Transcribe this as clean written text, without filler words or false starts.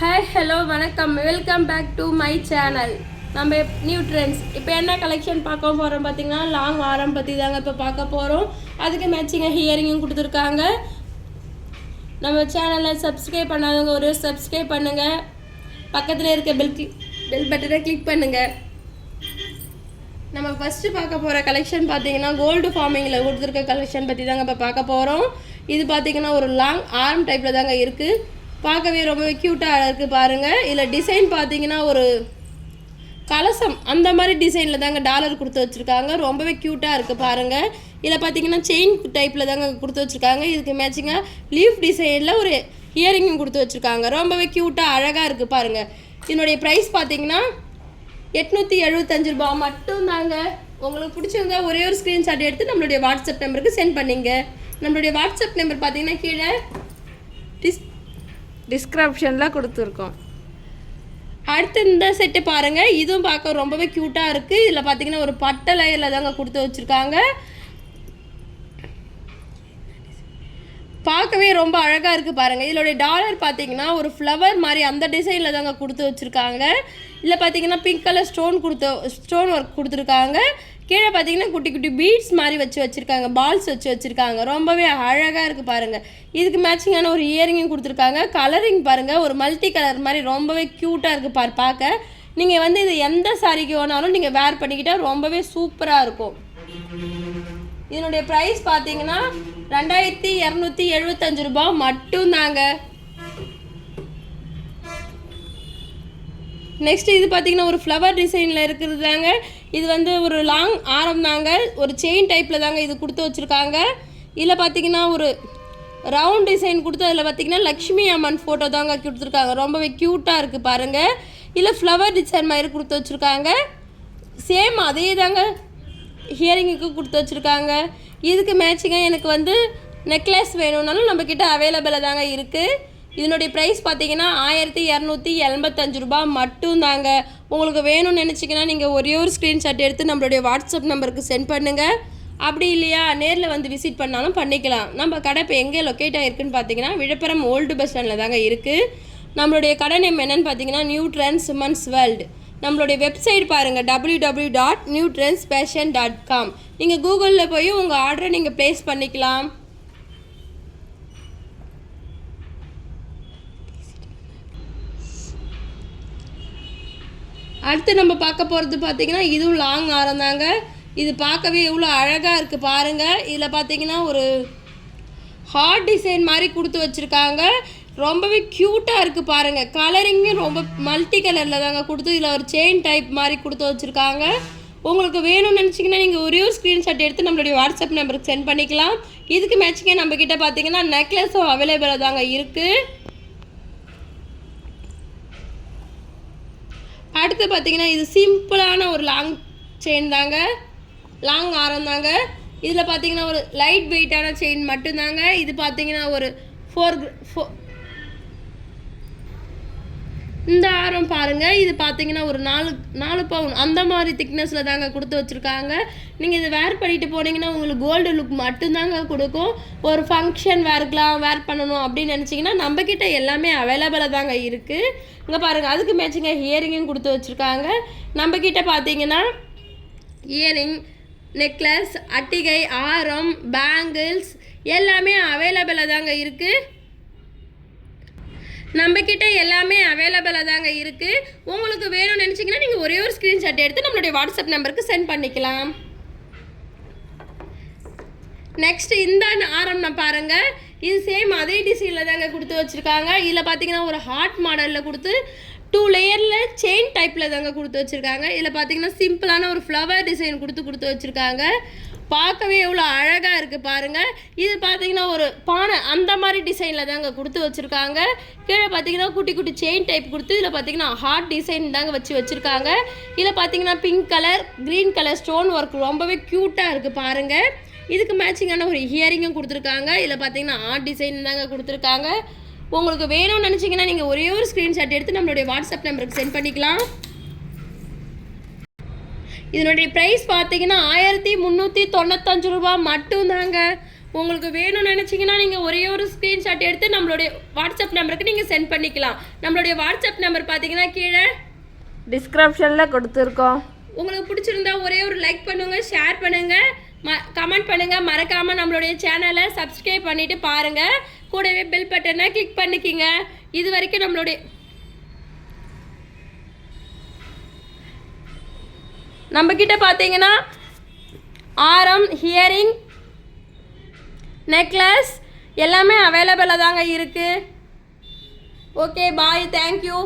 Hi hello வணக்கம், welcome back to my channel. நம்ம new trends இப்போ என்ன கலெக்ஷன் பார்க்க போகிறோம் பார்த்தீங்கன்னா, லாங் ஆரம் பற்றி தாங்க இப்போ பார்க்க போகிறோம். அதுக்கு மேட்சிங்காக ஹியரிங்கும் கொடுத்துருக்காங்க. நம்ம சேனலை சப்ஸ்கிரைப் பண்ணாதவங்க ஒரு சப்ஸ்கிரைப் பண்ணுங்கள். பக்கத்தில் இருக்க பெல் பட்டனை கிளிக் பண்ணுங்கள். நம்ம ஃபஸ்ட்டு பார்க்க போகிற கலெக்ஷன் பார்த்தீங்கன்னா, கோல்டு ஃபார்மிங்கில் கொடுத்துருக்க கலெக்ஷன் பற்றி தாங்க இப்போ பார்க்க போகிறோம். இது பார்த்தீங்கன்னா ஒரு லாங் ஆரம் டைப்பில் தாங்க இருக்குது. பார்க்கவே ரொம்பவே க்யூட்டாக இருக்குது பாருங்கள். இதில் டிசைன் பார்த்தீங்கன்னா ஒரு கலசம் அந்த மாதிரி டிசைனில் தாங்க டாலர் கொடுத்து வச்சுருக்காங்க. ரொம்பவே க்யூட்டாக இருக்குது பாருங்கள். இதில் பார்த்தீங்கன்னா செயின் டைப்பில் தாங்க கொடுத்து வச்சுருக்காங்க. இதுக்கு மேட்சிங்காக லீஃப் டிசைனில் ஒரு இயரிங்கும் கொடுத்து வச்சுருக்காங்க. ரொம்பவே க்யூட்டாக அழகாக இருக்குது பாருங்கள். இதனுடைய ப்ரைஸ் பார்த்தீங்கன்னா 875 ரூபா மட்டும்தாங்க. உங்களுக்கு பிடிச்சவங்க ஒரே ஒரு ஸ்க்ரீன்ஷாட் எடுத்து நம்மளுடைய வாட்ஸ்அப் நம்பருக்கு சென்ட் பண்ணிங்க. நம்மளுடைய வாட்ஸ்அப் நம்பர் பார்த்தீங்கன்னா கீழே டிஸ்கிரிப்ஷனில் கொடுத்துருக்கோம். அடுத்து இந்த செட்டு பாருங்கள். இதுவும் பார்க்க ரொம்பவே க்யூட்டாக இருக்குது. இதில் பார்த்தீங்கன்னா ஒரு பட்டை லேயரில் தாங்க கொடுத்து வச்சுருக்காங்க. பார்க்கவே ரொம்ப அழகாக இருக்குது பாருங்கள். இதோடைய டாலர் பார்த்தீங்கன்னா ஒரு ஃப்ளவர் மாதிரி அந்த டிசைனில் தாங்க கொடுத்து வச்சுருக்காங்க. இதில் பார்த்தீங்கன்னா பிங்க் கலர் ஸ்டோன் ஒர்க் கொடுத்துருக்காங்க. கீழே பார்த்தீங்கன்னா குட்டி குட்டி பீட்ஸ் மாதிரி வச்சுருக்காங்க, பால்ஸ் வச்சுருக்காங்க. ரொம்பவே அழகாக இருக்குது பாருங்கள். இதுக்கு மேட்சிங்கான ஒரு இயரிங்கும் கொடுத்துருக்காங்க. கலரிங் பாருங்கள், ஒரு மல்டி கலர் மாதிரி ரொம்பவே க்யூட்டாக இருக்குது பார்க்க. நீங்கள் இது எந்த சாரிக்கு வேணாலும் நீங்கள் வேர் பண்ணிக்கிட்டால் ரொம்பவே சூப்பராக இருக்கும். இதனுடைய ப்ரைஸ் பார்த்தீங்கன்னா 2275 ரூபா மட்டும்தாங்க. நெக்ஸ்ட் இது பார்த்தீங்கன்னா ஒரு ஃப்ளவர் டிசைனில் இருக்கிறது தாங்க. இது ஒரு லாங் ஆரம் தாங்க. ஒரு செயின் டைப்பில் தாங்க இது கொடுத்து வச்சுருக்காங்க. இதில் பார்த்தீங்கன்னா ஒரு ரவுண்ட் டிசைன் கொடுத்து அதில் பார்த்தீங்கன்னா லக்ஷ்மி அம்மன் ஃபோட்டோ தாங்க கொடுத்துருக்காங்க. ரொம்பவே க்யூட்டாக இருக்குது பாருங்கள். இல்லை ஃப்ளவர் டிசைன் மாதிரி கொடுத்து வச்சுருக்காங்க. சேம் அதே தாங்க ஹியரிங்குக்கு கொடுத்து வச்சுருக்காங்க. இதுக்கு மேட்சிங்காக எனக்கு நெக்லஸ் வேணும்னாலும் நம்மக்கிட்ட அவைலபிளாக தாங்க இருக்குது. இதனுடைய ப்ரைஸ் பார்த்தீங்கன்னா 1275 ரூபா மட்டும்தாங்க. உங்களுக்கு வேணும்னு நினச்சிங்கன்னா நீங்கள் ஒரே ஒரு ஸ்க்ரீன்ஷாட் எடுத்து நம்மளுடைய வாட்ஸ்அப் நம்பருக்கு சென்ட் பண்ணுங்கள். அப்படி இல்லையா நேரில் விசிட் பண்ணாலும் பண்ணிக்கலாம். நம்ம கடை இப்போ எங்கே லொக்கேட் ஆகிருக்குன்னு பார்த்தீங்கன்னா விழுப்புரம் ஓல்டு பஸ் ஸ்டாண்டில் தாங்க இருக்குது. நம்மளுடைய கடை நேம் என்னென்னு பார்த்தீங்கன்னா நியூ ட்ரெண்ட்ஸ் உமன்ஸ் வேர்ல்டு. நம்மளுடைய வெப்சைட் பாருங்கள் www.newtrendsfashion.com. நீங்கள் கூகுளில் போய் உங்கள் ஆர்டரை நீங்கள் ப்ளேஸ் பண்ணிக்கலாம். அடுத்து நம்ம பார்க்க போகிறது பார்த்தீங்கன்னா இதுவும் லாங் ஆரம் தாங்க. இது பார்க்கவே எவ்வளோ அழகாக இருக்குது பாருங்கள். இதில் பார்த்தீங்கன்னா ஒரு ஹார்ட் டிசைன் மாதிரி கொடுத்து வச்சுருக்காங்க. ரொம்பவே க்யூட்டாக இருக்குது பாருங்கள். கலரிங்கும் ரொம்ப மல்டி கலரில் தாங்க கொடுத்து இதில் ஒரு செயின் டைப் மாதிரி கொடுத்து வச்சுருக்காங்க. உங்களுக்கு வேணும்னு நினச்சிங்கன்னா நீங்கள் ஒரே ஒரு ஸ்க்ரீன்ஷாட் எடுத்து நம்மளுடைய வாட்ஸ்அப் நம்பருக்கு சென்ட் பண்ணிக்கலாம். இதுக்கு மேட்சிங்கே நம்மக்கிட்ட பார்த்தீங்கன்னா நெக்லஸும் அவைலபிளாக தாங்க இருக்குது. அடுத்து பார்த்தீங்கன்னா இது சிம்பிளான ஒரு லாங் செயின் தாங்க, லாங் ஆரம் தாங்க. இதில் பார்த்தீங்கன்னா ஒரு லைட் வெயிட்டான செயின் மட்டும்தாங்க. இது பார்த்தீங்கன்னா ஒரு இந்த ஆரம் பாருங்கள். இது பார்த்தீங்கன்னா ஒரு 4 பவுன் அந்த மாதிரி திக்னஸில் தாங்க கொடுத்து வச்சுருக்காங்க. நீங்கள் இதை வேர் பண்ணிட்டு போனீங்கன்னா உங்களுக்கு கோல்டு லுக் மட்டும்தாங்க கொடுக்கும். ஒரு ஃபங்க்ஷன் வேர் பண்ணணும் அப்படின்னு நினச்சிங்கன்னா நம்மக்கிட்ட எல்லாமே அவைலபிளாக தாங்க இருக்குது. இங்கே பாருங்கள், அதுக்கு மேட்சிங்காக ஹியரிங்கும் கொடுத்து வச்சுருக்காங்க. நம்மக்கிட்ட பார்த்தீங்கன்னா இயரிங், நெக்லஸ், அட்டிகை, ஆரம், பேங்கிள்ஸ் எல்லாமே அவைலபிளாக தாங்க இருக்குது. நம்மக்கிட்ட எல்லாமே அவைலபிளாக தாங்க இருக்குது. உங்களுக்கு வேணும்னு நினச்சிங்கன்னா நீங்கள் ஒரே ஒரு ஸ்க்ரீன்ஷாட் எடுத்து நம்மளுடைய வாட்ஸ்அப் நம்பருக்கு சென்ட் பண்ணிக்கலாம். நெக்ஸ்ட் இந்த ஆரம் நான் பாருங்கள். இது சேம் அதே டிசைனில் தாங்க கொடுத்து வச்சுருக்காங்க. இதில் பார்த்தீங்கன்னா ஒரு ஹார்ட் மாடலில் கொடுத்து 2 லேயரில் செயின் டைப்பில் தாங்க கொடுத்து வச்சுருக்காங்க. இதில் பார்த்தீங்கன்னா சிம்பிளான ஒரு ஃப்ளவர் டிசைன் கொடுத்து வச்சுருக்காங்க. பார்க்கவே எவ்வளோ அழகாக இருக்குது பாருங்கள். இது பார்த்தீங்கன்னா ஒரு பானை அந்த மாதிரி டிசைனில் தாங்க கொடுத்து வச்சுருக்காங்க. கீழே பார்த்தீங்கன்னா குட்டி குட்டி செயின் டைப் கொடுத்து இதில் பார்த்தீங்கன்னா ஹார்ட் டிசைன் தாங்க வச்சுருக்காங்க. இதில் பார்த்தீங்கன்னா pink colour, green colour stone work ரொம்பவே க்யூட்டாக இருக்குது பாருங்கள். இதுக்கு மேட்சிங்கான ஒரு ஹியரிங்கும் கொடுத்துருக்காங்க. இதில் பார்த்தீங்கன்னா ஹார்ட் டிசைன் தாங்க கொடுத்துருக்காங்க. உங்களுக்கு வேணும்னு நினச்சிங்கன்னா நீங்கள் ஒரே ஒரு ஸ்க்ரீன்ஷாட் எடுத்து நம்மளுடைய வாட்ஸ்அப் நம்பருக்கு சென்ட் பண்ணிக்கலாம். இதனுடைய ப்ரைஸ் பார்த்தீங்கன்னா 1395 ரூபா மட்டும்தாங்க. உங்களுக்கு வேணும்னு நினச்சிங்கன்னா நீங்கள் ஒரே ஒரு ஸ்க்ரீன்ஷாட் எடுத்து நம்மளுடைய வாட்ஸ்அப் நம்பருக்கு நீங்கள் சென்ட் பண்ணிக்கலாம். நம்மளுடைய வாட்ஸ்அப் நம்பர் பார்த்தீங்கன்னா கீழே டிஸ்கிரிப்ஷனில் கொடுத்துருக்கோம். உங்களுக்கு பிடிச்சிருந்தா ஒரே ஒரு லைக் பண்ணுங்கள், ஷேர் பண்ணுங்கள், கமெண்ட் பண்ணுங்கள். மறக்காமல் நம்மளுடைய சேனலை சப்ஸ்கிரைப் பண்ணிவிட்டு பாருங்கள். கூடவே பெல் பட்டனை கிளிக் பண்ணிக்கிங்க. இது வரைக்கும் நம்மளுடைய நம்மக்கிட்ட பார்த்தீங்கன்னா ஆரம், ஹியரிங், நெக்லஸ் எல்லாமே அவைலபிளாக தாங்க இருக்குது. ஓகே, பாய், தேங்க்யூ.